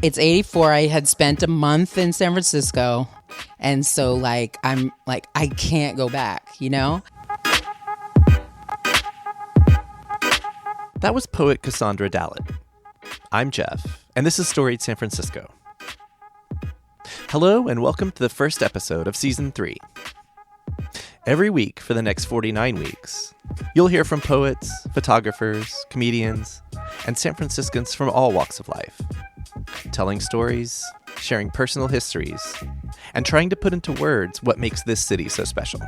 It's 84. I had spent a month in San Francisco. And so like, I'm like, I can't go back, you know? That was poet Cassandra Dallett. I'm Jeff, and this is Storied San Francisco. Hello, and welcome to the first episode of Season 3. Every week for the next 49 weeks, you'll hear from poets, photographers, comedians, and San Franciscans from all walks of life, telling stories, sharing personal histories, and trying to put into words what makes this city so special.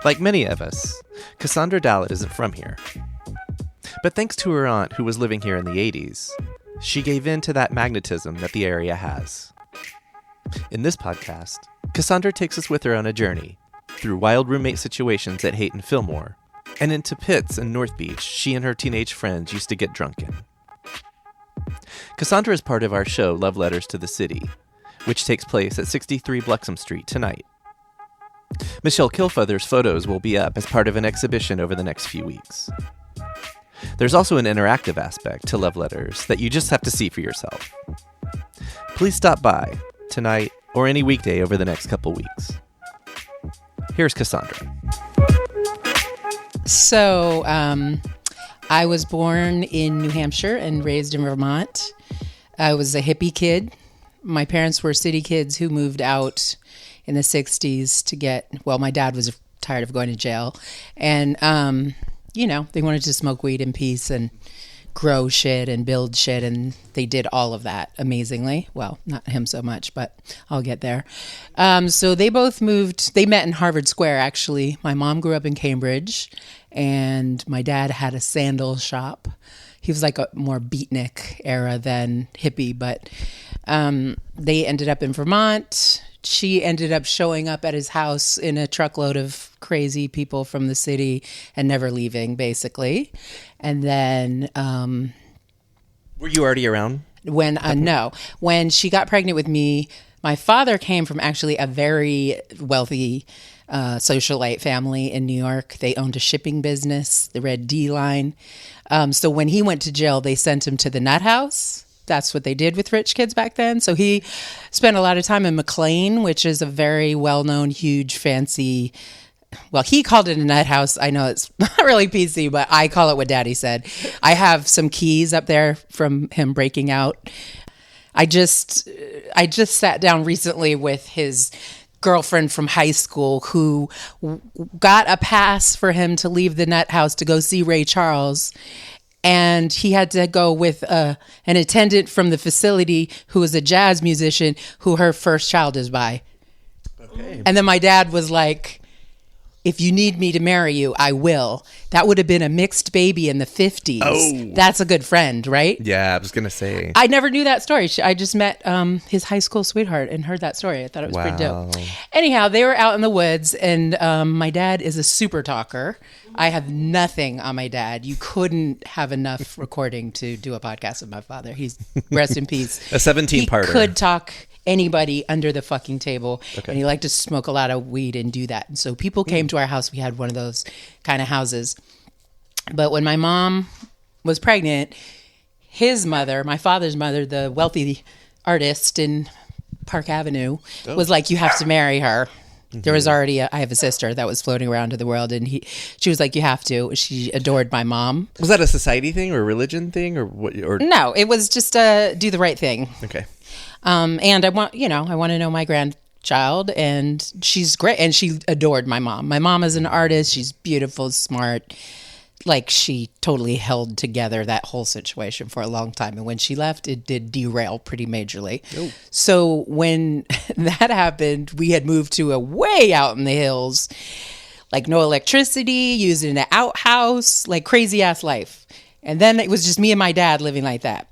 Like many of us, Cassandra Dallett isn't from here. But thanks to her aunt who was living here in the 80s, she gave in to that magnetism that the area has. In this podcast, Cassandra takes us with her on a journey through wild roommate situations at Haight and Fillmore and into pits in North Beach she and her teenage friends used to get drunk in. Cassandra is part of our show Love Letters to the City, which takes place at 63 Bluxom Street tonight. Michelle Kilfeather's photos will be up as part of an exhibition over the next few weeks. There's also an interactive aspect to Love Letters that you just have to see for yourself. Please stop by tonight or any weekday over the next couple weeks. Here's Cassandra. So, I was born in New Hampshire and raised in Vermont. I was a hippie kid. My parents were city kids who moved out in the 60s to get, well, my dad was tired of going to jail. And, they wanted to smoke weed in peace and grow shit and build shit. And they did all of that amazingly. Well, not him so much, but I'll get there. So they both moved. They met in Harvard Square, actually. My mom grew up in Cambridge and my dad had a sandal shop. He was like a more beatnik era than hippie, but they ended up in Vermont. She ended up showing up at his house in a truckload of crazy people from the city and never leaving, basically. And then... Were you already around? No. When she got pregnant with me, my father came from actually a very wealthy socialite family in New York. They owned a shipping business, the Red D Line. So when he went to jail, they sent him to the nut house. That's what they did with rich kids back then. So he spent a lot of time in McLean, which is a very well-known, huge, fancy, well, he called it a nut house. I know it's not really PC, but I call it what Daddy said. I have some keys up there from him breaking out. I just sat down recently with his girlfriend from high school who got a pass for him to leave the nut house to go see Ray Charles. And he had to go with an attendant from the facility who was a jazz musician who her first child is by. Okay. And then my dad was like, if you need me to marry you, I will. That would have been a mixed baby in the 50s. Oh. That's a good friend, right? Yeah, I was going to say. I never knew that story. I just met his high school sweetheart and heard that story. I thought it was pretty dope. Anyhow, they were out in the woods and my dad is a super talker. I have nothing on my dad. You couldn't have enough recording to do a podcast with my father. He's rest in peace. A 17-parter. He could talk anybody under the fucking table. Okay. And he liked to smoke a lot of weed and do that. And so people came to our house. We had one of those kind of houses. But when my mom was pregnant, his mother, my father's mother, the wealthy artist in Park Avenue, was like, you have to marry her. Mm-hmm. There was already I have a sister that was floating around to the world, and she was like, you have to. She adored my mom. Was that a society thing or a religion thing or what? Or no, it was just do the right thing. Okay. And I want to know my grandchild, and she's great, and she adored my mom. My mom is an artist. She's beautiful, smart. Like, she totally held together that whole situation for a long time. And when she left, it did derail pretty majorly. Oh. So when that happened, we had moved to a way out in the hills, like no electricity, using an outhouse, like crazy ass life. And then it was just me and my dad living like that.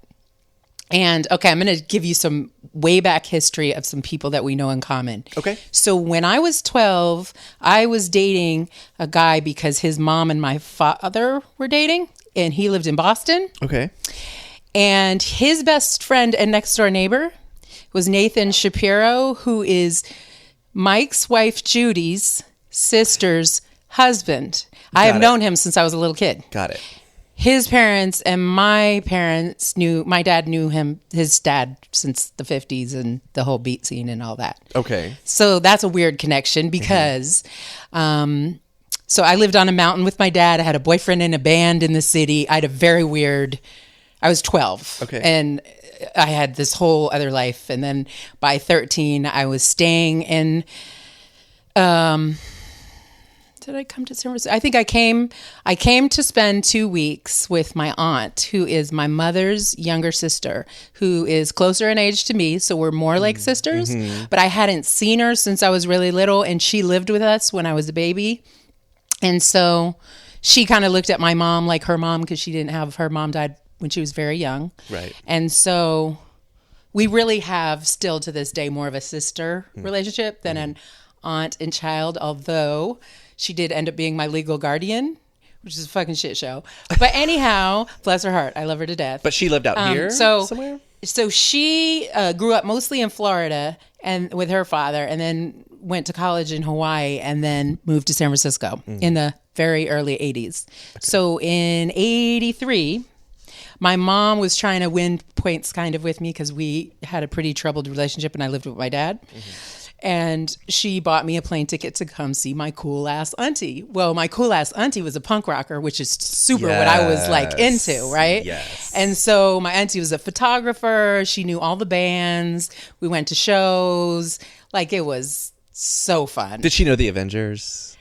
And okay, I'm going to give you some way back history of some people that we know in common. Okay. So when I was 12, I was dating a guy because his mom and my father were dating, and he lived in Boston. Okay. And his best friend and next door neighbor was Nathan Shapiro, who is Mike's wife Judy's sister's husband. I have known him since I was a little kid. Got it. his parents and my parents my dad knew his dad since the 50s and the whole beat scene and all that. Okay. So that's a weird connection because, so I lived on a mountain with my dad. I had a boyfriend in a band in the city. I was 12. Okay. And I had this whole other life. And then by 13, I was staying in, did I come to San Francisco? I think I came to spend 2 weeks with my aunt, who is my mother's younger sister, who is closer in age to me. So we're more like sisters, but I hadn't seen her since I was really little, and she lived with us when I was a baby. And so she kind of looked at my mom like her mom, because her mom died when she was very young. Right. And so we really have still to this day more of a sister relationship than an aunt and child, although she did end up being my legal guardian, which is a fucking shit show. But anyhow, bless her heart. I love her to death. But she lived out here somewhere? So she grew up mostly in Florida and with her father, and then went to college in Hawaii, and then moved to San Francisco in the very early 80s. Okay. So in 83, my mom was trying to win points kind of with me because we had a pretty troubled relationship and I lived with my dad. And she bought me a plane ticket to come see my cool ass auntie. Well, my cool ass auntie was a punk rocker, which is super what I was like into, right? Yes. And so my auntie was a photographer. She knew all the bands. We went to shows. Like, it was so fun. Did she know the Avengers?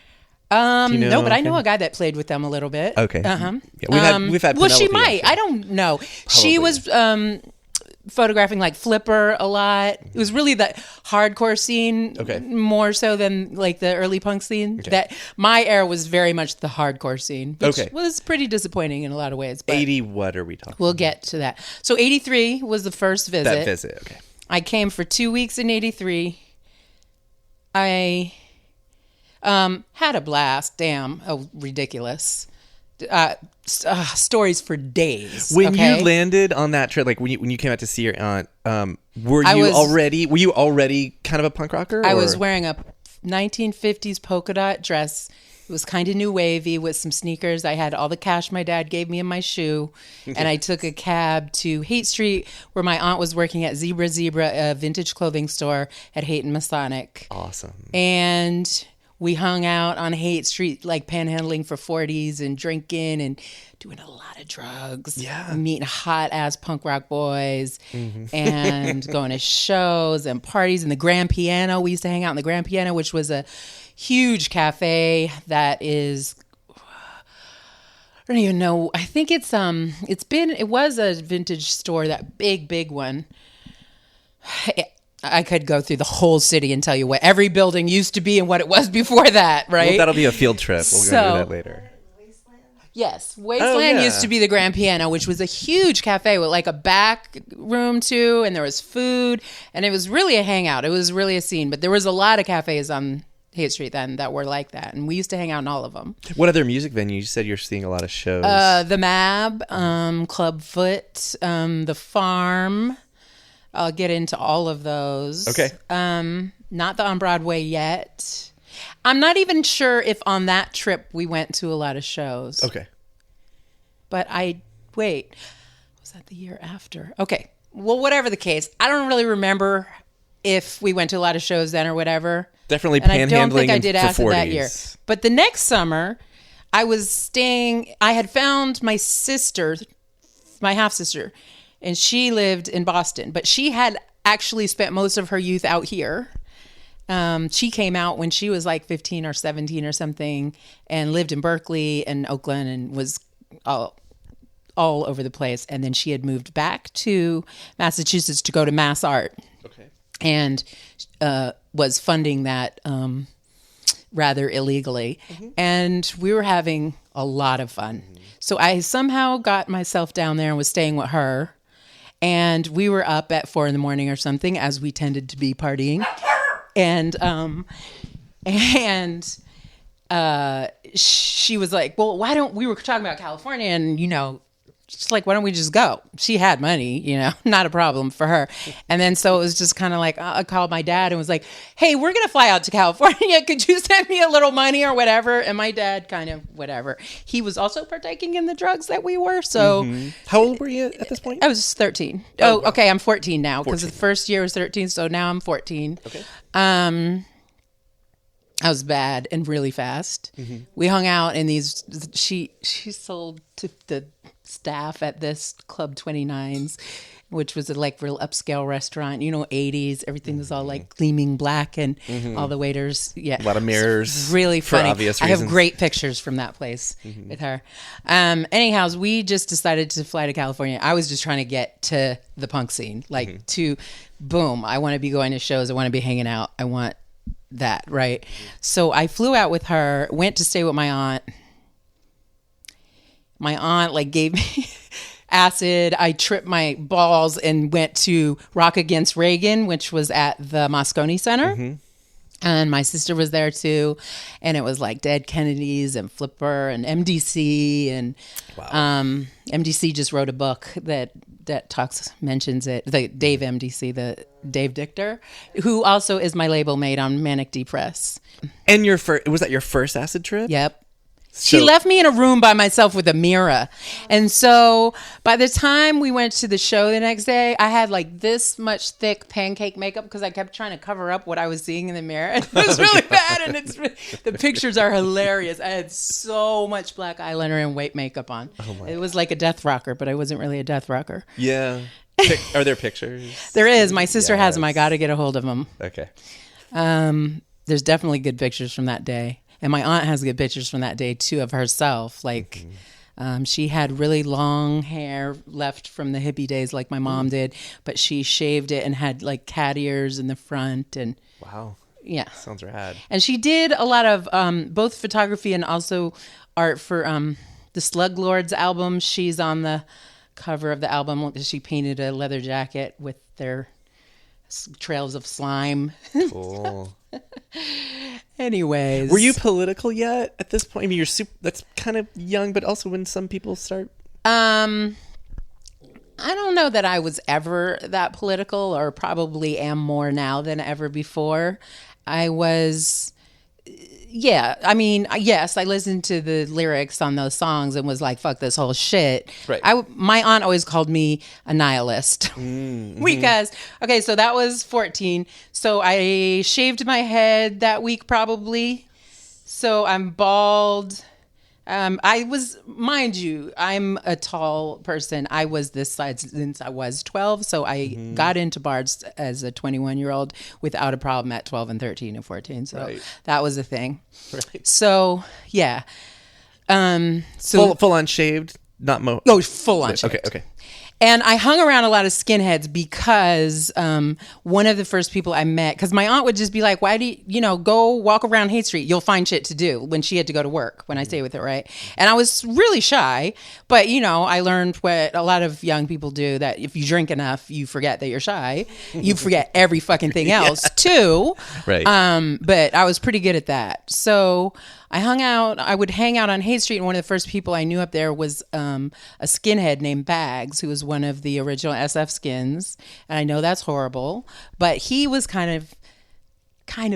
No, but I know a guy that played with them a little bit. Okay. Yeah, we've had well, she Penelope might. actually. I don't know. She was photographing like Flipper a lot. It was really the hardcore scene more so than like the early punk scene. Okay. That my era was very much the hardcore scene, which was pretty disappointing in a lot of ways. But 80, what are we talking We'll get to that. So 83 was the first visit. That visit, okay. I came for 2 weeks in 83. I had a blast. Damn. Oh, ridiculous. Stories for days. When you landed on that trip, like when you came out to see your aunt, were you already kind of a punk rocker? I was wearing a 1950s polka dot dress. It was kind of new wavy with some sneakers. I had all the cash my dad gave me in my shoe, and I took a cab to Haight Street, where my aunt was working at Zebra, a vintage clothing store at Haight and Masonic. Awesome. And we hung out on Haight Street, like panhandling for 40s and drinking and doing a lot of drugs. Yeah. Meeting hot ass punk rock boys and going to shows and parties. And the Grand Piano, we used to hang out in the Grand Piano, which was a huge cafe that is, I don't even know. I think it was a vintage store, that big one. I could go through the whole city and tell you what every building used to be and what it was before that, right? Well, that'll be a field trip. We'll go do that later. Yes. Wasteland used to be the Grand Piano, which was a huge cafe with like a back room too, and there was food, and it was really a hangout. It was really a scene, but there was a lot of cafes on Haight Street then that were like that, and we used to hang out in all of them. What other music venues? You said you're seeing a lot of shows. The Mab, Club Foot, The Farm. I'll get into all of those. Okay. Not the on Broadway yet. I'm not even sure if on that trip we went to a lot of shows. Okay. But was that the year after? Okay. Well, whatever the case, I don't really remember if we went to a lot of shows then or whatever. Definitely and panhandling. I don't think I did for after 40s. that year. But the next summer, I had found my sister, my half-sister, and she lived in Boston, but she had actually spent most of her youth out here. She came out when she was like 15 or 17 or something, and lived in Berkeley and Oakland, and was all over the place. And then she had moved back to Massachusetts to go to Mass Art. Okay. And was funding that rather illegally. And we were having a lot of fun. So I somehow got myself down there and was staying with her. And we were up at 4 a.m. or something, as we tended to be partying. And she was like, well, we were talking about California, and, she's like, why don't we just go? She had money, not a problem for her. And then so it was just kind of like, I called my dad and was like, hey, we're going to fly out to California. Could you send me a little money or whatever? And my dad kind of whatever. He was also partaking in the drugs that we were. So How old were you at this point? I was 13. Oh, wow. Okay. I'm 14 now because the first year was 13. So now I'm 14. Okay. I was bad and really fast. We hung out in these. She sold to the staff at this Club 29's, which was a like real upscale restaurant. 80s. Everything was all like gleaming black, and all the waiters. Yeah, a lot of mirrors. Really funny. For obvious reasons. I have great pictures from that place with her. Anyhow, we just decided to fly to California. I was just trying to get to the punk scene, like to boom. I want to be going to shows. I want to be hanging out. I want that, right? So I flew out with her, went to stay with my aunt. My aunt like gave me acid. I tripped my balls and went to Rock Against Reagan, which was at the Moscone Center. And my sister was there too. And it was like Dead Kennedys and Flipper and MDC. And MDC just wrote a book that mentions it. The Dave MDC, the Dave Dichter, who also is my label mate on Manic Depress. And was that your first acid trip? Yep. She left me in a room by myself with a mirror. And so by the time we went to the show the next day, I had like this much thick pancake makeup because I kept trying to cover up what I was seeing in the mirror. And it was really bad. And the pictures are hilarious. I had so much black eyeliner and white makeup on. It was like a death rocker, but I wasn't really a death rocker. Yeah. Are there pictures? There is. My sister has them. I got to get a hold of them. Okay. There's definitely good pictures from that day. And my aunt has good pictures from that day, too, of herself. Like, she had really long hair left from the hippie days like my mom did, but she shaved it and had, like, cat ears in the front. And wow. Yeah. Sounds rad. And she did a lot of both photography and also art for the Slug Lords album. She's on the cover of the album. She painted a leather jacket with their trails of slime. Cool. Anyways, were you political yet at this point? I mean, that's kind of young, but also when some people start. I don't know that I was ever that political, or probably am more now than ever before. I was. Yeah, I mean, yes, I listened to the lyrics on those songs and was like, fuck this whole shit. Right. My aunt always called me a nihilist because, okay, so that was 14. So I shaved my head that week probably. So I'm bald. I was, mind you, I'm a tall person. I was this size since I was 12. So I got into bars as a 21-year-old without a problem at 12 and 13 and 14. So that was a thing. Right. So, yeah. So full on shaved, not Oh, full on shaved. Okay. And I hung around a lot of skinheads because one of the first people I met, because my aunt would just be like, why do you, go walk around Haight Street. You'll find shit to do, when she had to go to work, when I stayed with her, right? And I was really shy, but, I learned what a lot of young people do, that if you drink enough, you forget that you're shy. You forget every fucking thing else, too. Right. But I was pretty good at that. So I would hang out on Haight Street, and one of the first people I knew up there was a skinhead named Bags, who was one of the original SF Skins. And I know that's horrible, but he was kind of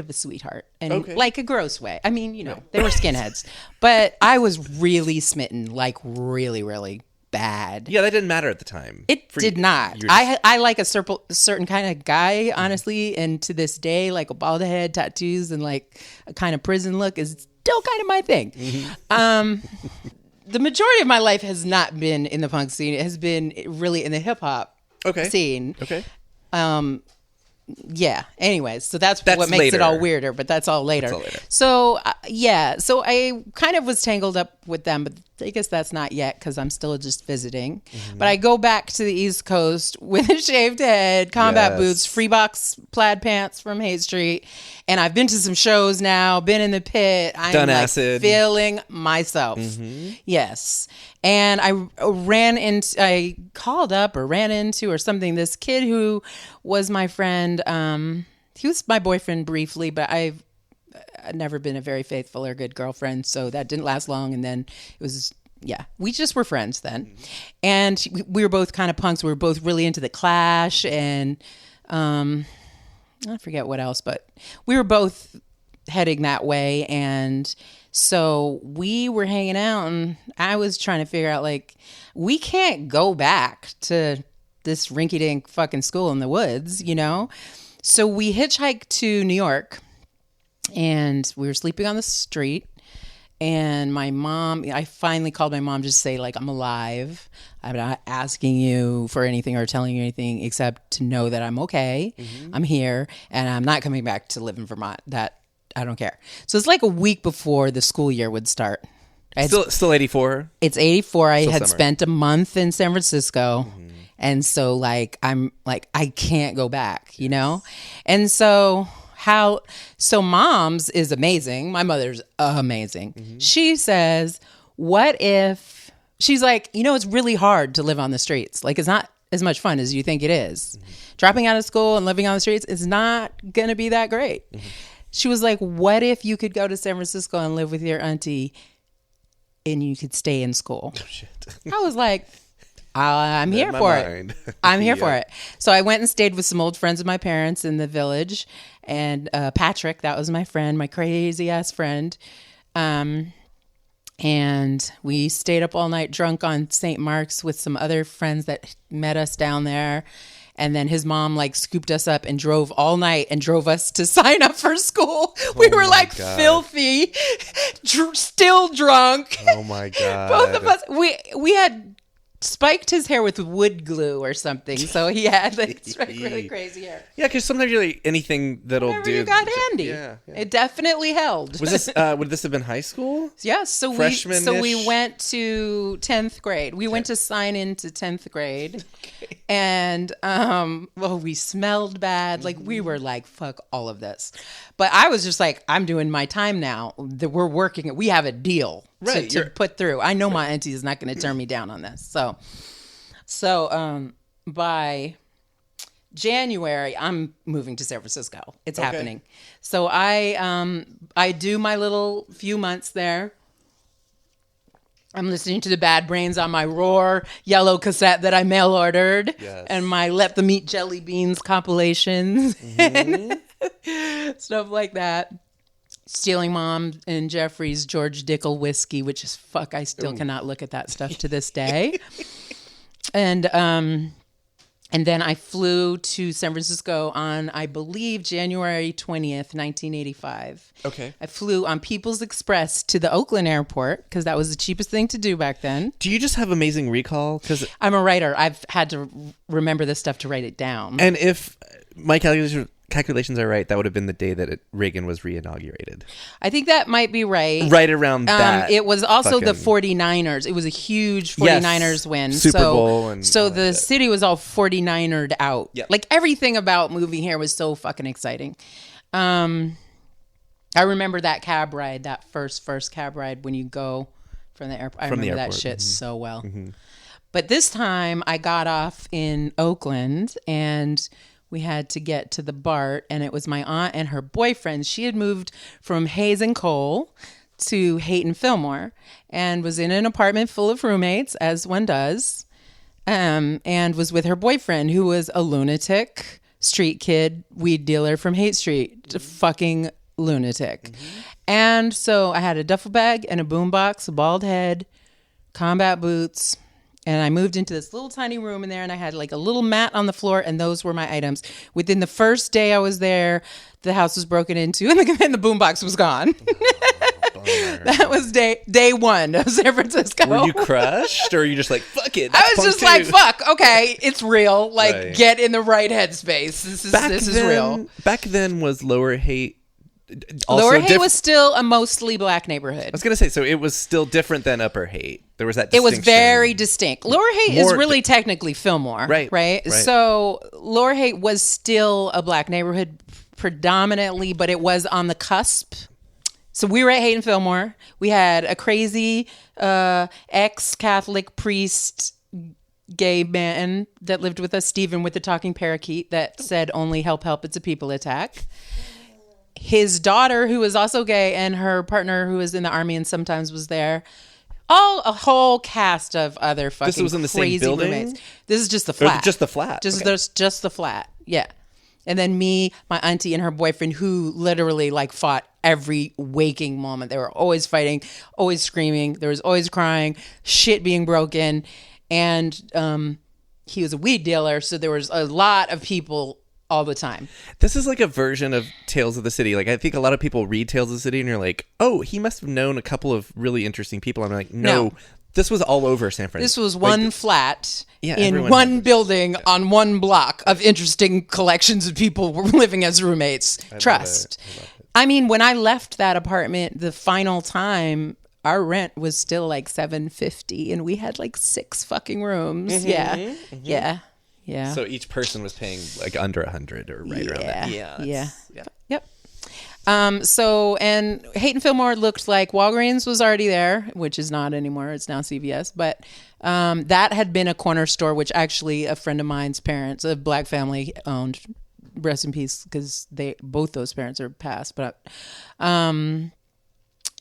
a sweetheart, and like a gross way. I mean, they were skinheads, but I was really smitten, like really, really bad. Yeah, that didn't matter at the time. It did not. I like a certain kind of guy, honestly, and to this day, like a bald head, tattoos, and like a kind of prison look is still kind of my thing. The majority of my life has not been in the punk scene. It has been really in the hip hop scene. Okay. Yeah. Anyways, so that's what makes later. it all weirder, but that's all later. So, So I kind of was tangled up with them, but I guess that's not yet because I'm still just visiting. But I go back to the East Coast with a shaved head, combat boots, Freebox plaid pants from Haight Street. And I've been to some shows now, been in the pit. I'm done acid. Feeling myself. Yes. And I called up or ran into or something, this kid who was my friend. He was my boyfriend briefly, but I've never been a very faithful or good girlfriend. So that didn't last long. And then it was Yeah, we just were friends then. And we were both kind of punks. We were both really into the Clash and I forget what else, but we were both heading that way. And so we were hanging out and I was trying to figure out, like, we can't go back to this rinky-dink fucking school in the woods, you know? So we hitchhiked to New York and we were sleeping on the street. And my mom, I finally called my mom just to say, like, I'm alive. I'm not asking you for anything or telling you anything except to know that I'm okay. I'm here and I'm not coming back to live in Vermont. That I don't care. So it's like a week before the school year would start. Still 84? It's 84. I Still had summer. spent a month in San Francisco. And so, like, I'm like, I can't go back, you know? And so... So mom's is amazing. My mother's amazing. She says, what if, she's like, you know, it's really hard to live on the streets. Like, it's not as much fun as you think it is. Dropping out of school and living on the streets is not going to be that great. She was like, what if you could go to San Francisco and live with your auntie and you could stay in school? Oh, shit. I was like, I'm here for it. I'm here for it. So I went and stayed with some old friends of my parents in the village. And Patrick, that was my friend, my crazy ass friend. And we stayed up all night drunk on St. Mark's with some other friends that met us down there. And then his mom like scooped us up and drove all night and drove us to sign up for school. We were like filthy, still drunk. Oh my God. Both of us, we had spiked his hair with wood glue or something, so he had like really crazy hair. Yeah, because sometimes you're like, anything that'll Whatever do. you got handy. Yeah. It definitely held. Was this? Would this have been high school? Yes. So Freshman-ish? we went to 10th grade. We went to sign into 10th grade, and we smelled bad. Like we were like, fuck all of this. But I was just like, I'm doing my time now. That we're working. We have a deal. Right, to put through. I know my auntie is not going to turn me down on this. So by January, I'm moving to San Francisco. It's happening. So I do my little few months there. I'm listening to the Bad Brains on my Roar yellow cassette that I mail ordered, and my Let Them Eat Jelly Beans compilations, stuff like that. Stealing Mom and Jeffrey's George Dickel whiskey, which is fuck. I still cannot look at that stuff to this day. And then I flew to San Francisco on, I believe, January 20th, 1985. Okay. I flew on People's Express to the Oakland airport because that was the cheapest thing to do back then. Do you just have amazing recall? Because I'm a writer. I've had to remember this stuff to write it down. And if my calculations are right, that would have been the day that Reagan was reinaugurated. I think that might be right. Right around that. It was also the 49ers. It was a huge 49ers win. Super Bowl. And so the city was all 49ered out. Yep. Like everything about moving here was so fucking exciting. I remember that cab ride, that first cab ride when you go from the airport. I remember that shit so well. But this time I got off in Oakland and we had to get to the BART, and it was my aunt and her boyfriend. She had moved from Hayes and Cole to Haight and Fillmore and was in an apartment full of roommates, as one does, and was with her boyfriend, who was a lunatic, street kid, weed dealer from Haight Street, a fucking lunatic. And so I had a duffel bag and a boombox, a bald head, combat boots, and I moved into this little tiny room in there, and I had like a little mat on the floor, and those were my items. Within the first day I was there, the house was broken into, and the boombox was gone. That was day one of San Francisco. Were you crushed, or were you just like, fuck it? I was just like, fuck, okay, it's real. Like, get in the right headspace. This is real. Back then, was Lower Haight Lower Haight was still a mostly black neighborhood. I was going to say, so it was still different than Upper Haight. There was that distinction. It was very distinct. Lower Haight is really technically Fillmore. Right. So Lower Haight was still a black neighborhood predominantly, but it was on the cusp. So we were at Haight and Fillmore. We had a crazy ex-Catholic priest gay man that lived with us, Stephen with the talking parakeet, that said, only help, it's a people attack. His daughter, who was also gay, and her partner, who was in the army and sometimes was there, A whole cast of other fucking This was in the same crazy building? roommates. This is just the Or flat. just the flat? Just Okay. there's just the flat. Yeah. And then me, my auntie, and her boyfriend, who literally like fought every waking moment. They were always fighting, always screaming. There was always crying, shit being broken, and he was a weed dealer, so there was a lot of people all the time. This is like a version of Tales of the City. Like, I think a lot of people read Tales of the City and you're like, oh, he must have known a couple of really interesting people. I'm like, no. This was all over San Francisco. This was one flat in everyone one had building on one block of interesting collections of people were living as roommates. Trust. I mean, when I left that apartment the final time, our rent was still like $750 and we had like 6 fucking rooms. Yeah. So each person was paying like under $100 or right around that. Yep. So, and Haight and Fillmore looked like Walgreens was already there, which is not anymore. It's now CVS. But that had been a corner store, which actually a friend of mine's parents, a black family, owned. Rest in peace, because both those parents are passed. But and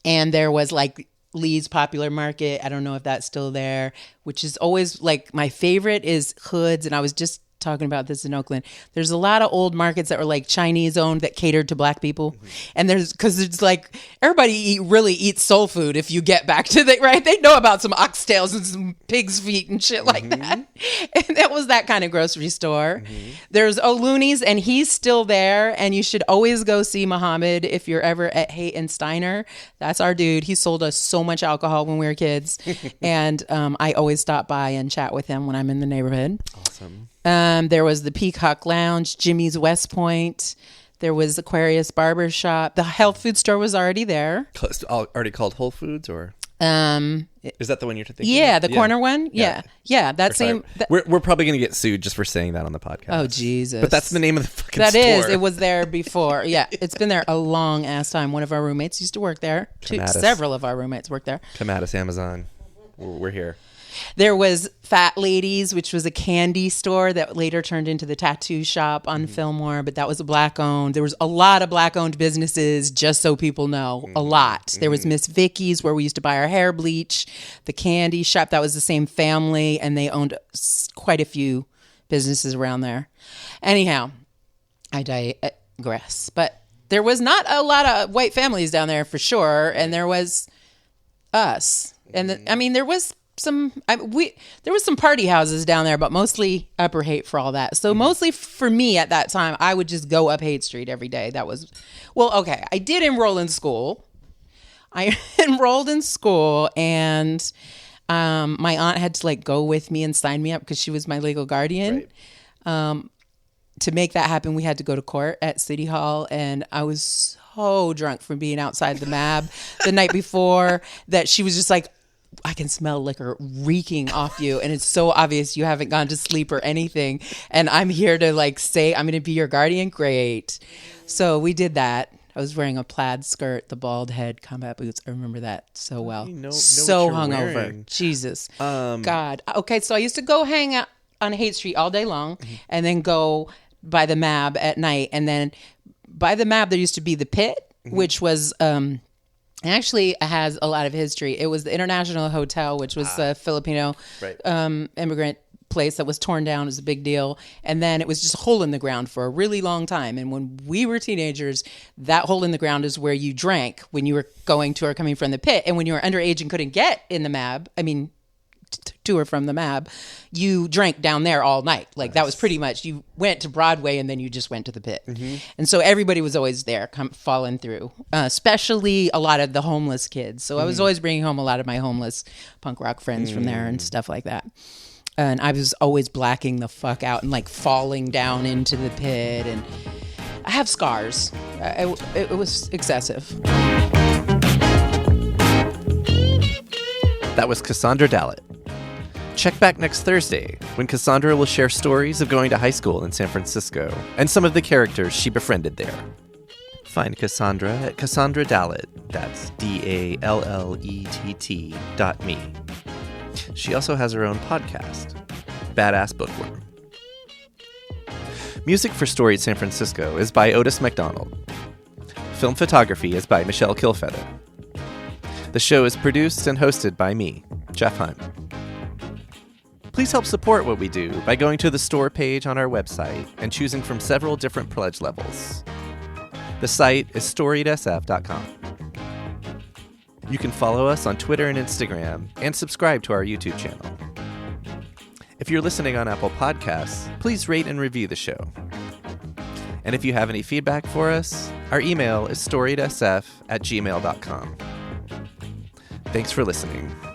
there was like Lee's Popular Market. I don't know if that's still there, which is always like my favorite is Hoods. And I was just talking about this in Oakland. There's a lot of old markets that were like Chinese owned that catered to black people. And because it's like everybody really eats soul food if you get back to right? They know about some oxtails and some pig's feet and shit like that. And that was that kind of grocery store. There's O'Looney's and he's still there. And you should always go see Muhammad if you're ever at Haight and Steiner. That's our dude. He sold us so much alcohol when we were kids. And I always stop by and chat with him when I'm in the neighborhood. Awesome. There was the Peacock Lounge, Jimmy's West Point. There was Aquarius Barber Shop. The health food store was already there. Already called Whole Foods, or is that the one you're thinking? Yeah, the corner one. Yeah. That same. We're probably gonna get sued just for saying that on the podcast. Oh Jesus! But that's the name of the fucking That store. is. It was there before. Yeah, it's been there a long ass time. One of our roommates used to work there. Several of our roommates worked there. Come at us, Amazon. We're here. There was Fat Ladies, which was a candy store that later turned into the tattoo shop on Fillmore, but that was a black-owned. There was a lot of black-owned businesses, just so people know, a lot. There was Miss Vicky's, where we used to buy our hair bleach, the candy shop. That was the same family, and they owned quite a few businesses around there. Anyhow, I digress. But there was not a lot of white families down there for sure, and there was us. And there was some party houses down there, but mostly Upper Haight for all that. So mostly for me at that time, I would just go up Haight Street every day. That was, okay. I did enroll in school. And my aunt had to like go with me and sign me up because she was my legal guardian. Right. To make that happen, we had to go to court at City Hall, and I was so drunk from being outside the MAB the night before that she was just like, I can smell liquor reeking off you, and it's so obvious you haven't gone to sleep or anything, and I'm here to like say I'm going to be your guardian. Great. So we did that. I was wearing a plaid skirt, the bald head, combat boots. I remember that so well. So hungover. Wearing. Jesus. God. Okay, so I used to go hang out on Haight Street all day long, and then go by the MAB at night, and then by the MAB there used to be the Pit, which was actually has a lot of history. It was the International Hotel, which was a Filipino immigrant place that was torn down. It was a big deal. And then it was just a hole in the ground for a really long time. And when we were teenagers, that hole in the ground is where you drank when you were going to or coming from the Pit. And when you were underage and couldn't get in the MAB, to or from the MAB, you drank down there all night. Like that was pretty much, you went to Broadway and then you just went to the Pit. And so everybody was always there, falling through, especially a lot of the homeless kids. So I was always bringing home a lot of my homeless punk rock friends from there and stuff like that. And I was always blacking the fuck out and like falling down into the Pit. And I have scars. It was excessive. That was Cassandra Dallett. Check back next Thursday when Cassandra will share stories of going to high school in San Francisco and some of the characters she befriended there. Find Cassandra at Cassandra Dallett, that's DALLETT.me. She also has her own podcast, Badass Bookworm. Music for Storied San Francisco is by Otis McDonald. Film photography is by Michelle Kilfeather. The show is produced and hosted by me, Jeff Hunt. Please help support what we do by going to the store page on our website and choosing from several different pledge levels. The site is storiedsf.com. You can follow us on Twitter and Instagram and subscribe to our YouTube channel. If you're listening on Apple Podcasts, please rate and review the show. And if you have any feedback for us, our email is storiedsf@gmail.com. Thanks for listening.